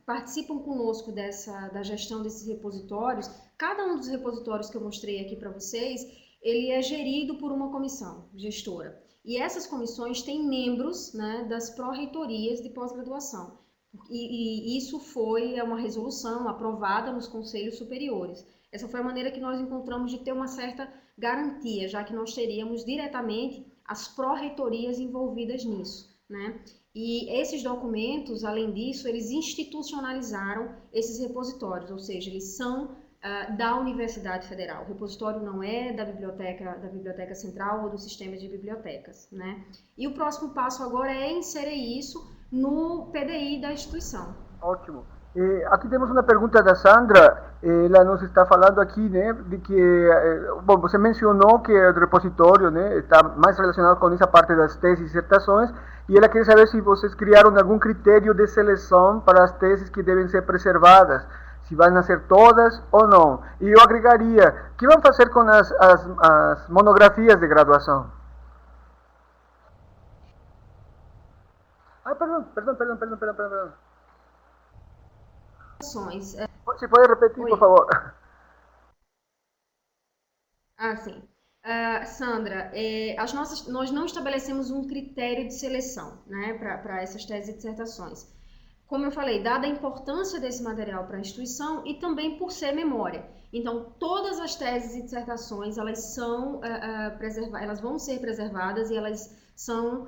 Speaker 1: participam conosco da gestão desses repositórios. Cada um dos repositórios que eu mostrei aqui para vocês, ele é gerido por uma comissão gestora. E essas comissões têm membros, né, das pró-reitorias de pós-graduação. E isso foi uma resolução aprovada nos conselhos superiores. Essa foi a maneira que nós encontramos de ter uma certa garantia, já que nós teríamos diretamente as pró-reitorias envolvidas nisso, né? E esses documentos, além disso, eles institucionalizaram esses repositórios, ou seja, eles são da Universidade Federal. O repositório não é da Biblioteca Central ou do sistema de bibliotecas, né? E o próximo passo agora é inserir isso no PDI da instituição.
Speaker 2: Ótimo. Aqui temos uma pergunta da Sandra. Ela nos está falando aqui, né, de que, bom, você mencionou que o repositório, né, está mais relacionado com essa parte das teses e dissertações, e ela quer saber se vocês criaram algum critério de seleção para as teses que devem ser preservadas, se vão ser todas ou não. E eu agregaria, o que vão fazer com as monografias de graduação? Perdão. Você pode repetir,
Speaker 1: Oi.
Speaker 2: por favor?
Speaker 1: Sim. Sandra, nós não estabelecemos um critério de seleção, né, para essas teses e dissertações. Como eu falei, dada a importância desse material para a instituição e também por ser memória. Então, todas as teses e dissertações, elas são elas vão ser preservadas e elas são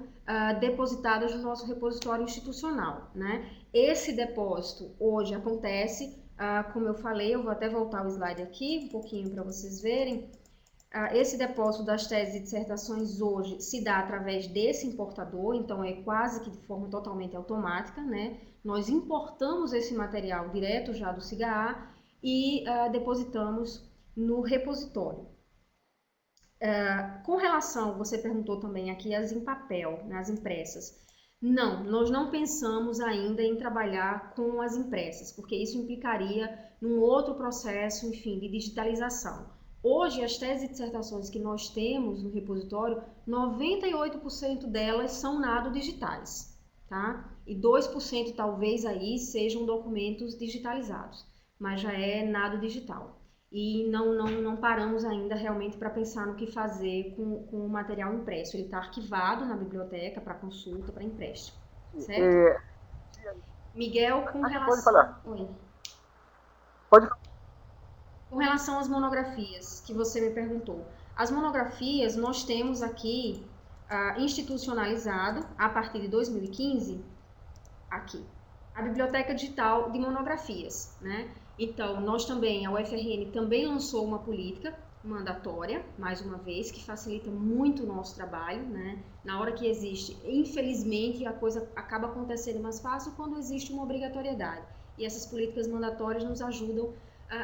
Speaker 1: depositadas no nosso repositório institucional, né? Esse depósito hoje acontece, como eu falei, eu vou até voltar o slide aqui um pouquinho para vocês verem. Esse depósito das teses e dissertações hoje se dá através desse importador, então é quase que de forma totalmente automática, né? Nós importamos esse material direto já do SIGA e depositamos no repositório. Com relação, você perguntou também aqui as em papel, né, as impressas. Não, nós não pensamos ainda em trabalhar com as impressas, porque isso implicaria num outro processo, enfim, de digitalização. Hoje, as teses e dissertações que nós temos no repositório, 98% delas são nado digitais, tá? E 2% talvez aí sejam documentos digitalizados, mas já é nado digital. E não paramos ainda realmente para pensar no que fazer com o material impresso. Ele está arquivado na biblioteca para consulta, para empréstimo, certo? Miguel, com relação...
Speaker 2: Pode falar.
Speaker 1: Oi.
Speaker 2: Pode falar.
Speaker 1: Com relação às monografias, que você me perguntou. As monografias nós temos aqui institucionalizado, a partir de 2015, aqui, a Biblioteca Digital de Monografias, né? Então, nós também, a UFRN também lançou uma política mandatória, mais uma vez, que facilita muito o nosso trabalho, né? Na hora que existe, infelizmente, a coisa acaba acontecendo mais fácil quando existe uma obrigatoriedade. E essas políticas mandatórias nos ajudam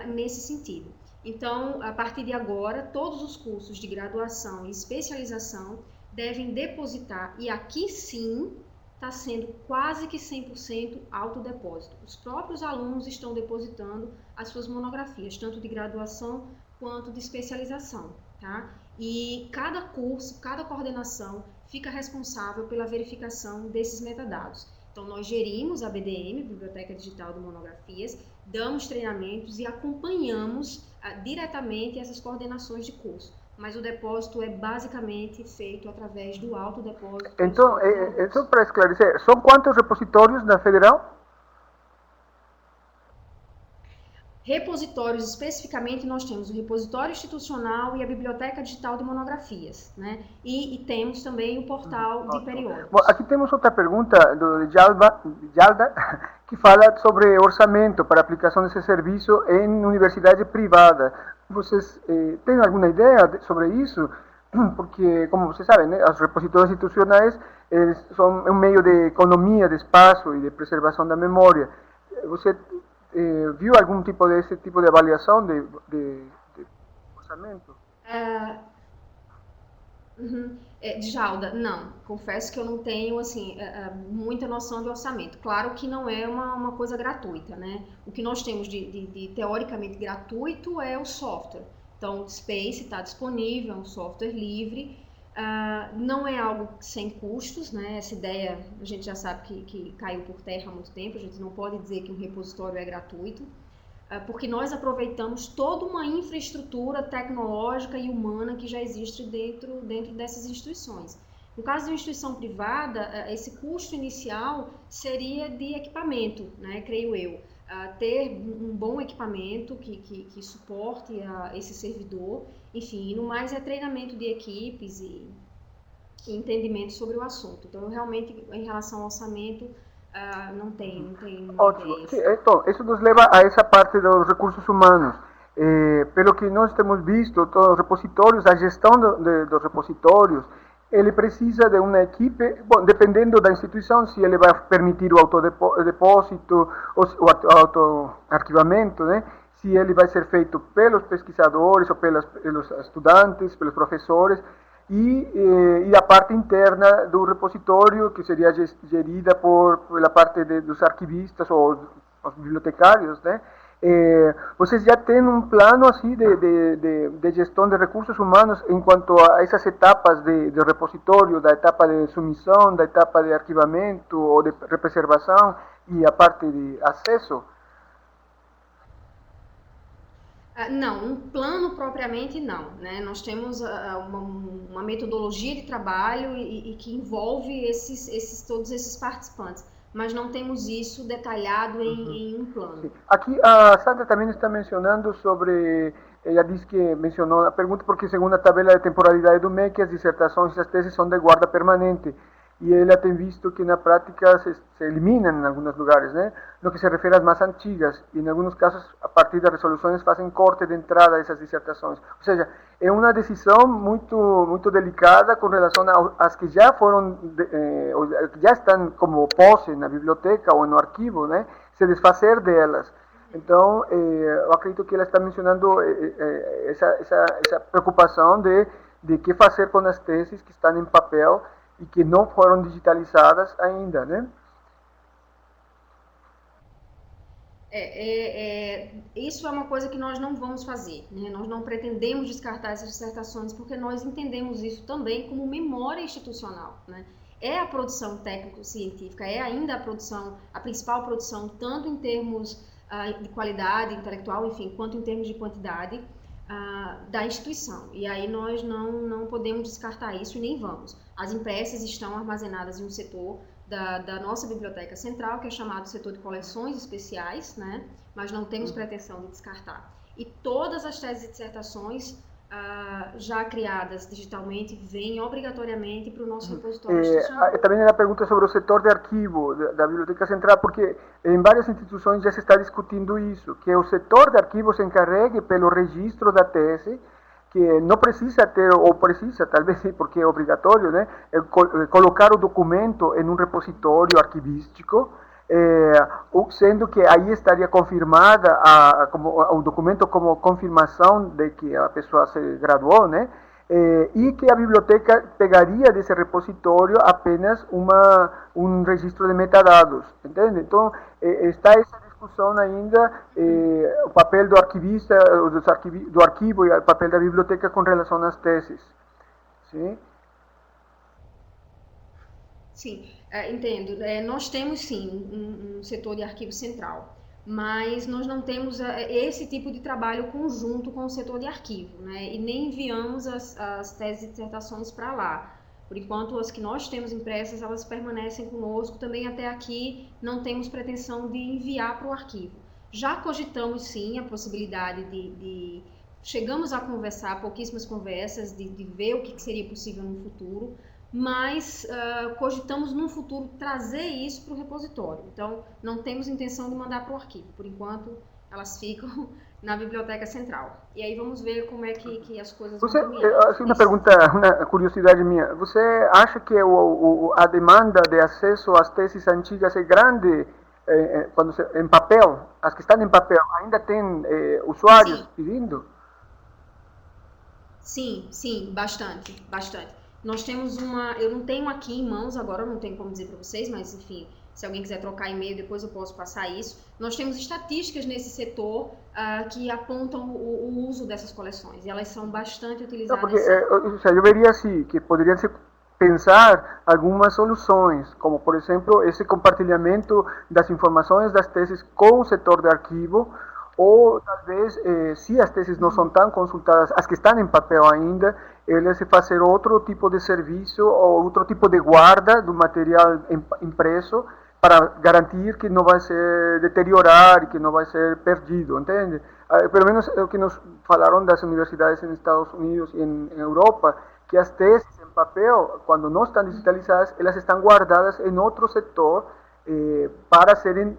Speaker 1: nesse sentido. Então, a partir de agora, todos os cursos de graduação e especialização devem depositar, e aqui sim está sendo quase que 100% autodepósito. Os próprios alunos estão depositando as suas monografias, tanto de graduação quanto de especialização, tá? E cada curso, cada coordenação fica responsável pela verificação desses metadados. Então, nós gerimos a BDM, Biblioteca Digital de Monografias, damos treinamentos e acompanhamos diretamente essas coordenações de curso. Mas o depósito é basicamente feito através do autodepósito.
Speaker 2: Então, só para esclarecer, são quantos repositórios na Federal?
Speaker 1: Repositórios, especificamente, nós temos o repositório institucional e a Biblioteca Digital de Monografias, né? E temos também o portal de periódicos.
Speaker 2: Bom, aqui temos outra pergunta do Jalda, que fala sobre orçamento para aplicação desse serviço em universidade privada. Vocês têm alguma ideia sobre isso? Porque, como vocês sabem, né, os repositórios institucionais são um meio de economia de espaço e de preservação da memória. Você viu algum tipo desse tipo de avaliação de orçamento?
Speaker 1: Djalda, não, confesso que eu não tenho assim muita noção de orçamento. Claro que não é uma coisa gratuita, né? O que nós temos de teoricamente gratuito é o software. Então, o Space está disponível, é um software livre, não é algo sem custos, né? Essa ideia a gente já sabe que caiu por terra há muito tempo, a gente não pode dizer que um repositório é gratuito, porque nós aproveitamos toda uma infraestrutura tecnológica e humana que já existe dentro dessas instituições. No caso de uma instituição privada, esse custo inicial seria de equipamento, né, creio eu. Ter um bom equipamento que suporte esse servidor, enfim, e no mais é treinamento de equipes e entendimento sobre o assunto. Então, realmente, em relação ao orçamento, não tem
Speaker 2: Ótimo. Sim, então, isso nos leva a essa parte dos recursos humanos. Pelo que nós temos visto, todos os repositórios, a gestão dos repositórios, ele precisa de uma equipe, bom, dependendo da instituição, se ele vai permitir o autodepósito ou o autoarquivamento, né? Se ele vai ser feito pelos pesquisadores ou pelos estudantes, pelos professores, e a parte interna do repositório, que seria gerida pela parte dos arquivistas ou os bibliotecários, né? Vocês já têm um plano assim de gestão de recursos humanos em quanto a essas etapas de repositório, da etapa de submissão, da etapa de arquivamento ou de preservação e a parte de acesso?
Speaker 1: Não, um plano propriamente não, né? Nós temos uma metodologia de trabalho e que envolve todos esses participantes, mas não temos isso detalhado em um plano.
Speaker 2: Sim. Aqui a Sandra também está mencionando sobre, ela disse que mencionou a pergunta porque segundo a tabela de temporalidade do MEC, as dissertações e as teses são de guarda permanente. E ela tem visto que na prática se eliminam em alguns lugares, né? No que se refere às mais antigas, e em alguns casos, a partir das resoluções, fazem corte de entrada dessas dissertações. Ou seja, é uma decisão muito delicada com relação às que já foram, já estão como posse na biblioteca ou no arquivo, né? Se desfazer delas. Então, eu acredito que ela está mencionando essa preocupação de que fazer com as teses que estão em papel e que não foram digitalizadas ainda, né?
Speaker 1: Isso é uma coisa que nós não vamos fazer, né? Nós não pretendemos descartar essas dissertações porque nós entendemos isso também como memória institucional, né? É a produção técnico-científica, é ainda a principal produção, tanto em termos de qualidade intelectual, enfim, quanto em termos de quantidade da instituição. E aí nós não podemos descartar isso e nem vamos. As impressas estão armazenadas em um setor da nossa biblioteca central, que é chamado setor de coleções especiais, né? Mas não temos pretensão de descartar. E todas as teses e dissertações já criadas digitalmente vêm obrigatoriamente para o nosso repositório institucional.
Speaker 2: Também ela pergunta sobre o setor de arquivo da Biblioteca Central, porque em várias instituições já se está discutindo isso, que o setor de arquivo se encarregue pelo registro da tese, que não precisa ter, ou precisa, talvez porque é obrigatório, né, colocar o documento em um repositório arquivístico, sendo que aí estaria confirmada o documento como confirmação de que a pessoa se graduou, né? E que a biblioteca pegaria desse repositório apenas um registro de metadados, entende? Então, está essa discussão ainda, o papel do arquivista, do arquivo e o papel da biblioteca com relação às teses. Sim?
Speaker 1: Sim, entendo. Nós temos sim um setor de arquivo central, mas nós não temos esse tipo de trabalho conjunto com o setor de arquivo, né? E nem enviamos as teses e dissertações para lá. Por enquanto, as que nós temos impressas, elas permanecem conosco. Também até aqui não temos pretensão de enviar para o arquivo. Já cogitamos sim a possibilidade chegamos a conversar, pouquíssimas conversas, de ver o que seria possível no futuro, mas cogitamos no futuro trazer isso para o repositório. Então, não temos intenção de mandar para o arquivo. Por enquanto, elas ficam na Biblioteca Central. E aí vamos ver como é que as coisas vão caminhar.
Speaker 2: Assim, uma pergunta, uma curiosidade minha. Você acha que a demanda de acesso às teses antigas é grande em papel, as que estão em papel, ainda tem usuários
Speaker 1: Sim,
Speaker 2: pedindo?
Speaker 1: sim, sim, bastante, bastante. Nós temos uma, eu não tenho aqui em mãos agora, eu não tenho como dizer para vocês, mas enfim, se alguém quiser trocar e-mail, depois eu posso passar isso. Nós temos estatísticas nesse setor que apontam o uso dessas coleções e elas são bastante
Speaker 2: Não, porque
Speaker 1: utilizadas, sim.
Speaker 2: ou seja, eu veria assim, que poderiam se pensar algumas soluções, como por exemplo esse compartilhamento das informações das teses com o setor de arquivo, ou talvez, se as teses não são
Speaker 1: Uhum.
Speaker 2: tão consultadas, as que estão em papel ainda, eles fazer outro tipo de serviço ou outro tipo de guarda do material impresso para garantir que não vai se deteriorar e que não vai ser perdido, entende? Pelo menos é o que nos falaram das universidades em Estados Unidos e em Europa, que as teses em papel, quando não estão digitalizadas, elas estão guardadas em outro setor para serem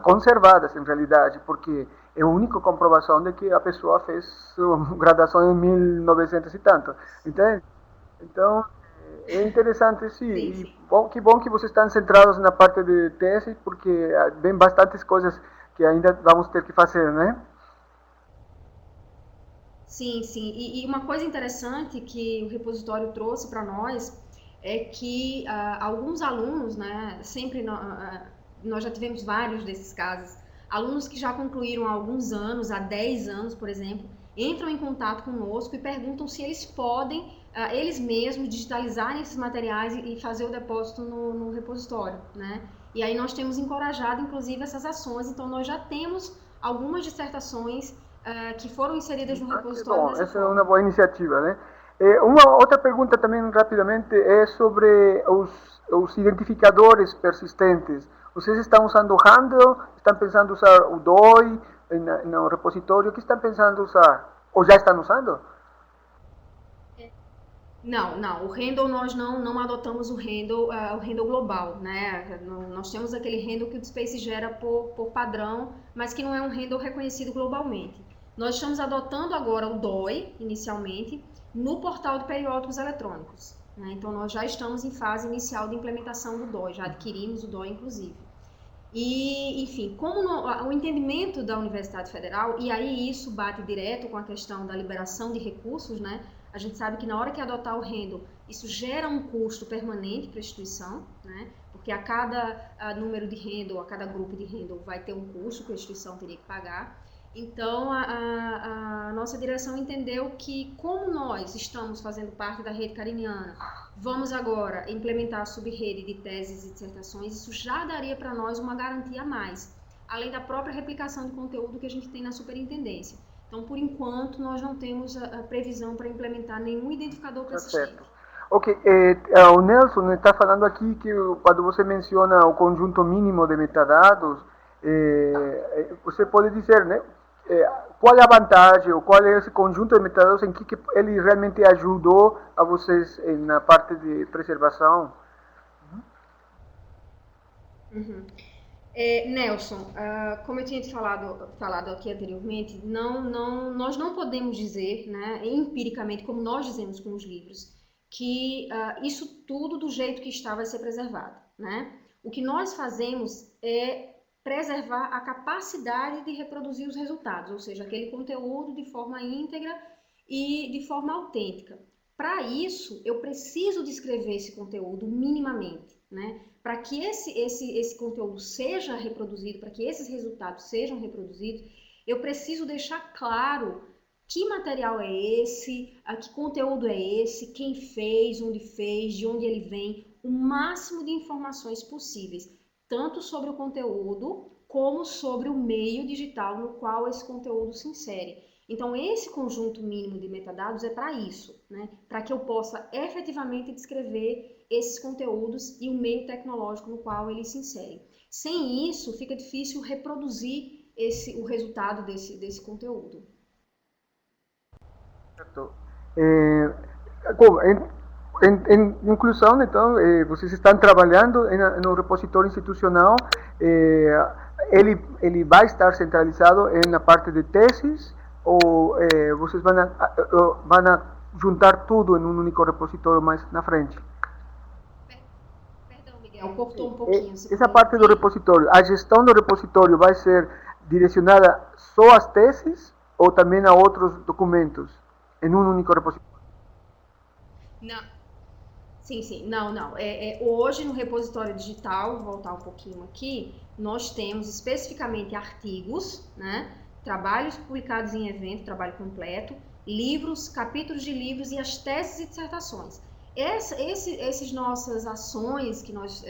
Speaker 2: conservadas, em realidade, porque é a única comprovação de que a pessoa fez sua graduação em 1900 e tanto, entende? Então, é interessante, sim,
Speaker 1: Sim,
Speaker 2: e
Speaker 1: sim.
Speaker 2: bom que vocês estão centrados na parte de tese, porque vem bastantes coisas que ainda vamos ter que fazer, né?
Speaker 1: Sim, sim. E uma coisa interessante que o repositório trouxe para nós é que alguns alunos, né, sempre nós já tivemos vários desses casos, alunos que já concluíram há alguns anos, há 10 anos, por exemplo, entram em contato conosco e perguntam se eles podem, eles mesmos, digitalizarem esses materiais e fazer o depósito no repositório, né? E aí nós temos encorajado, inclusive, essas ações, então nós já temos algumas dissertações que foram inseridas no
Speaker 2: Que
Speaker 1: repositório
Speaker 2: bom,
Speaker 1: dessa
Speaker 2: essa é uma
Speaker 1: forma.
Speaker 2: boa iniciativa, né? Uma outra pergunta também, rapidamente, é sobre os identificadores persistentes. Vocês estão usando o Handle? Estão pensando usar o DOI no repositório? O que estão pensando usar? Ou já estão usando?
Speaker 1: Não, não, o handle nós não adotamos o handle global, né? Nós temos aquele handle que o Space gera por padrão, mas que não é um handle reconhecido globalmente. Nós estamos adotando agora o DOI, inicialmente, no portal de periódicos eletrônicos, né? Então nós já estamos em fase inicial de implementação do DOI, já adquirimos o DOI, inclusive. E, enfim, como o entendimento da Universidade Federal, e aí isso bate direto com a questão da liberação de recursos, né? A gente sabe que na hora que adotar o Handle, isso gera um custo permanente para a instituição, né? Porque a cada número de Handle, a cada grupo de Handle vai ter um custo que a instituição teria que pagar. Então, a nossa direção entendeu que, como nós estamos fazendo parte da rede cariniana, vamos agora implementar a subrede de teses e dissertações, isso já daria para nós uma garantia a mais, além da própria replicação de conteúdo que a gente tem na superintendência. Então, por enquanto, nós não temos a previsão para implementar nenhum identificador
Speaker 2: Tá
Speaker 1: persistente.
Speaker 2: certo. Ok, o Nelson está falando aqui que quando você menciona o conjunto mínimo de metadados, você pode dizer, né, qual é a vantagem ou qual é esse conjunto de metadados em que ele realmente ajudou a vocês na parte de preservação?
Speaker 1: Uhum. Nelson, como eu tinha te falado aqui anteriormente, nós não podemos dizer, né, empiricamente, como nós dizemos com os livros, que isso tudo do jeito que está vai ser preservado, né? O que nós fazemos é preservar a capacidade de reproduzir os resultados, ou seja, aquele conteúdo de forma íntegra e de forma autêntica. Para isso, eu preciso descrever esse conteúdo minimamente, né? Para que esse conteúdo seja reproduzido, para que esses resultados sejam reproduzidos, eu preciso deixar claro que material é esse, que conteúdo é esse, quem fez, de onde ele vem, o máximo de informações possíveis, tanto sobre o conteúdo como sobre o meio digital no qual esse conteúdo se insere. Então, esse conjunto mínimo de metadados é para isso, né? Para que eu possa efetivamente descrever esses conteúdos e o meio tecnológico no qual eles se inserem. Sem isso, fica difícil reproduzir o resultado desse conteúdo.
Speaker 2: Certo. Eh, Bom, em inclusão, então, vocês estão trabalhando no repositório institucional, eh, ele vai estar centralizado na parte de teses ou vocês vão a juntar tudo em um único repositório mais na frente?
Speaker 1: Perdão, Miguel, cortou um pouquinho. Você
Speaker 2: Essa
Speaker 1: poderia
Speaker 2: parte do
Speaker 1: repetir?
Speaker 2: repositório, a gestão do repositório vai ser direcionada só às teses ou também a outros documentos em um único repositório?
Speaker 1: Não. Sim, sim. Não, não. Hoje no repositório digital, vou voltar um pouquinho aqui, nós temos especificamente artigos, né? Trabalhos publicados em evento, trabalho completo, livros, capítulos de livros e as teses e dissertações. Essas nossas ações que nós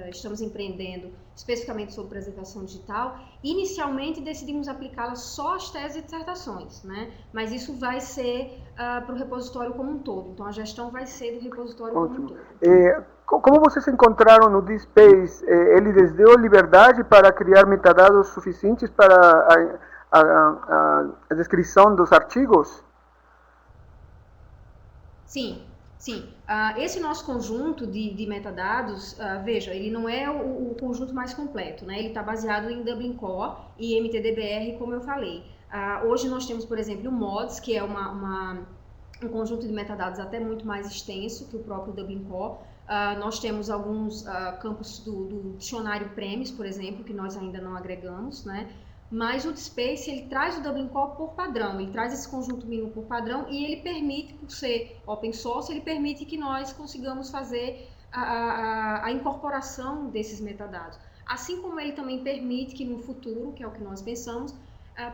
Speaker 1: estamos empreendendo, especificamente sobre preservação digital, inicialmente decidimos aplicá-las só às teses e dissertações, né? Mas isso vai ser para o repositório como um todo. Então, a gestão vai ser do repositório como um
Speaker 2: Ótimo.
Speaker 1: todo.
Speaker 2: Como vocês encontraram no DSpace? Ele lhes deu liberdade para criar metadados suficientes para a descrição dos artigos?
Speaker 1: Sim, sim. Esse nosso conjunto de metadados, veja, ele não é o conjunto mais completo, né? Ele está baseado em Dublin Core e MTDBR, como eu falei. Hoje nós temos, por exemplo, o MODS, que é um conjunto de metadados até muito mais extenso que o próprio Dublin Core. Nós temos alguns campos do dicionário Premis, por exemplo, que nós ainda não agregamos, né? Mas o DSpace, ele traz o Dublin Core por padrão, ele traz esse conjunto mínimo por padrão e ele permite, por ser open source, ele permite que nós consigamos fazer a incorporação desses metadados. Assim como ele também permite que no futuro, que é o que nós pensamos,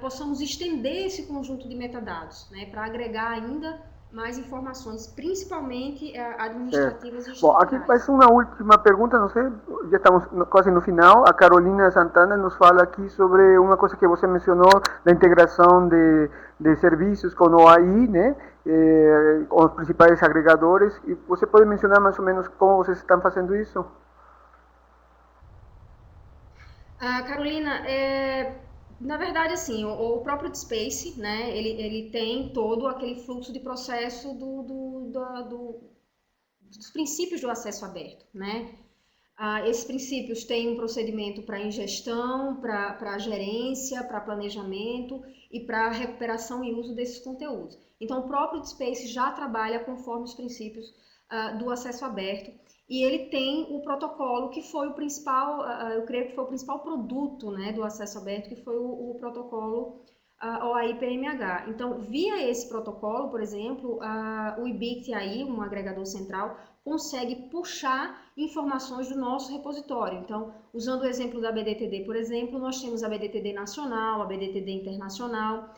Speaker 1: possamos estender esse conjunto de metadados, né, para agregar ainda mais informações, principalmente administrativas e
Speaker 2: Bom, aqui
Speaker 1: estruturais.
Speaker 2: vai ser uma última pergunta, não sei, já estamos quase no final. A Carolina Santana nos fala aqui sobre uma coisa que você mencionou, da integração de serviços com o AI, né, com os principais agregadores. E você pode mencionar mais ou menos como vocês estão fazendo isso?
Speaker 1: Carolina, na verdade, assim, o próprio DSpace, né, ele tem todo aquele fluxo de processo dos princípios do acesso aberto, né? Esses princípios têm um procedimento para ingestão, para gerência, para planejamento e para recuperação e uso desses conteúdos. Então, o próprio DSpace já trabalha conforme os princípios do acesso aberto e ele tem o protocolo que foi o principal, eu creio que foi o principal produto, né, do acesso aberto, que foi o protocolo OAI-PMH. Então, via esse protocolo, por exemplo, o IBIT AI, um agregador central, consegue puxar informações do nosso repositório. Então, usando o exemplo da BDTD, por exemplo, nós temos a BDTD nacional, a BDTD internacional,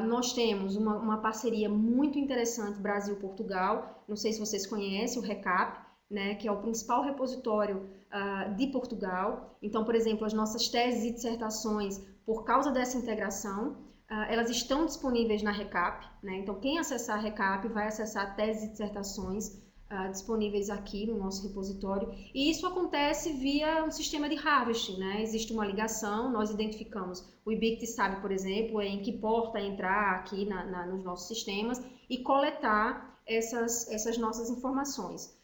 Speaker 1: nós temos uma parceria muito interessante Brasil-Portugal, não sei se vocês conhecem, o RECAP, né, que é o principal repositório de Portugal. Então, por exemplo, as nossas teses e dissertações, por causa dessa integração, elas estão disponíveis na RECAP, né? Então, quem acessar a RECAP vai acessar teses e dissertações disponíveis aqui no nosso repositório. E isso acontece via um sistema de harvesting, né? Existe uma ligação, nós identificamos, o IBICT sabe, por exemplo, em que porta entrar aqui nos nossos sistemas e coletar essas nossas informações.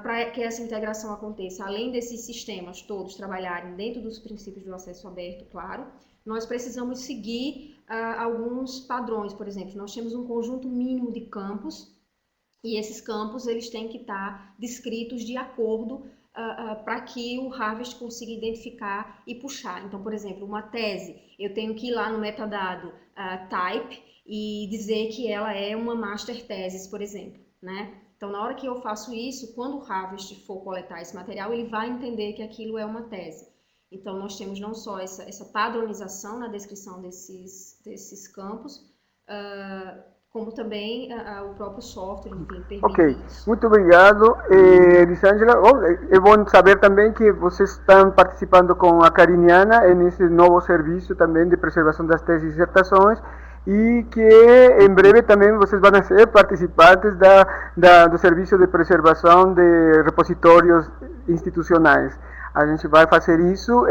Speaker 1: Para que essa integração aconteça, além desses sistemas todos trabalharem dentro dos princípios do acesso aberto, claro, nós precisamos seguir alguns padrões. Por exemplo, nós temos um conjunto mínimo de campos e esses campos eles têm que estar descritos de acordo para que o Harvest consiga identificar e puxar. Então, por exemplo, uma tese, eu tenho que ir lá no metadado type e dizer que ela é uma master thesis, por exemplo, né? Então, na hora que eu faço isso, quando o Harvest for coletar esse material, ele vai entender que aquilo é uma tese. Então, nós temos não só essa padronização na descrição desses campos, como também o próprio software, enfim, permite
Speaker 2: Ok,
Speaker 1: isso.
Speaker 2: muito obrigado, Elisângela. É bom saber também que vocês estão participando com a Cariniana nesse novo serviço também de preservação das teses e dissertações, e que em breve também vocês vão ser participantes do serviço de preservação de repositórios institucionais. A gente vai fazer isso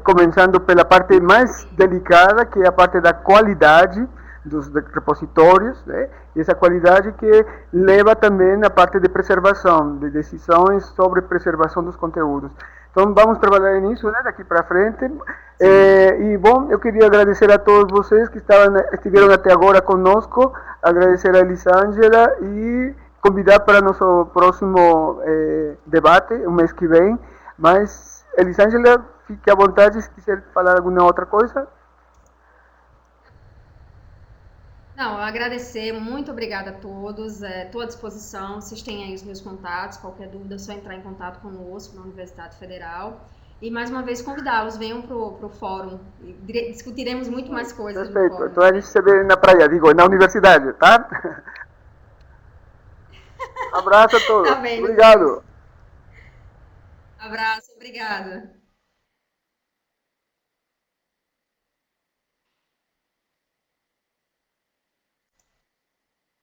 Speaker 2: começando pela parte mais delicada, que é a parte da qualidade dos repositórios, né? E essa qualidade que leva também a parte de preservação, de decisões sobre preservação dos conteúdos. Então vamos trabalhar nisso, né, daqui para frente. E bom, eu queria agradecer a todos vocês que estiveram até agora conosco, agradecer a Elisângela e convidar para nosso próximo debate, o mês que vem. Mas, Elisângela, fique à vontade se quiser falar alguma outra coisa.
Speaker 1: Não, agradecer, muito obrigada a todos, estou à disposição, vocês têm aí os meus contatos, qualquer dúvida é só entrar em contato conosco na Universidade Federal. E mais uma vez convidá-los, venham para o fórum, e discutiremos muito mais coisas no
Speaker 2: Perfeito,
Speaker 1: fórum.
Speaker 2: então a gente se vê na praia, digo, na universidade, tá? Abraço a todos.
Speaker 1: Tá bem,
Speaker 2: Obrigado.
Speaker 1: abraço, obrigada.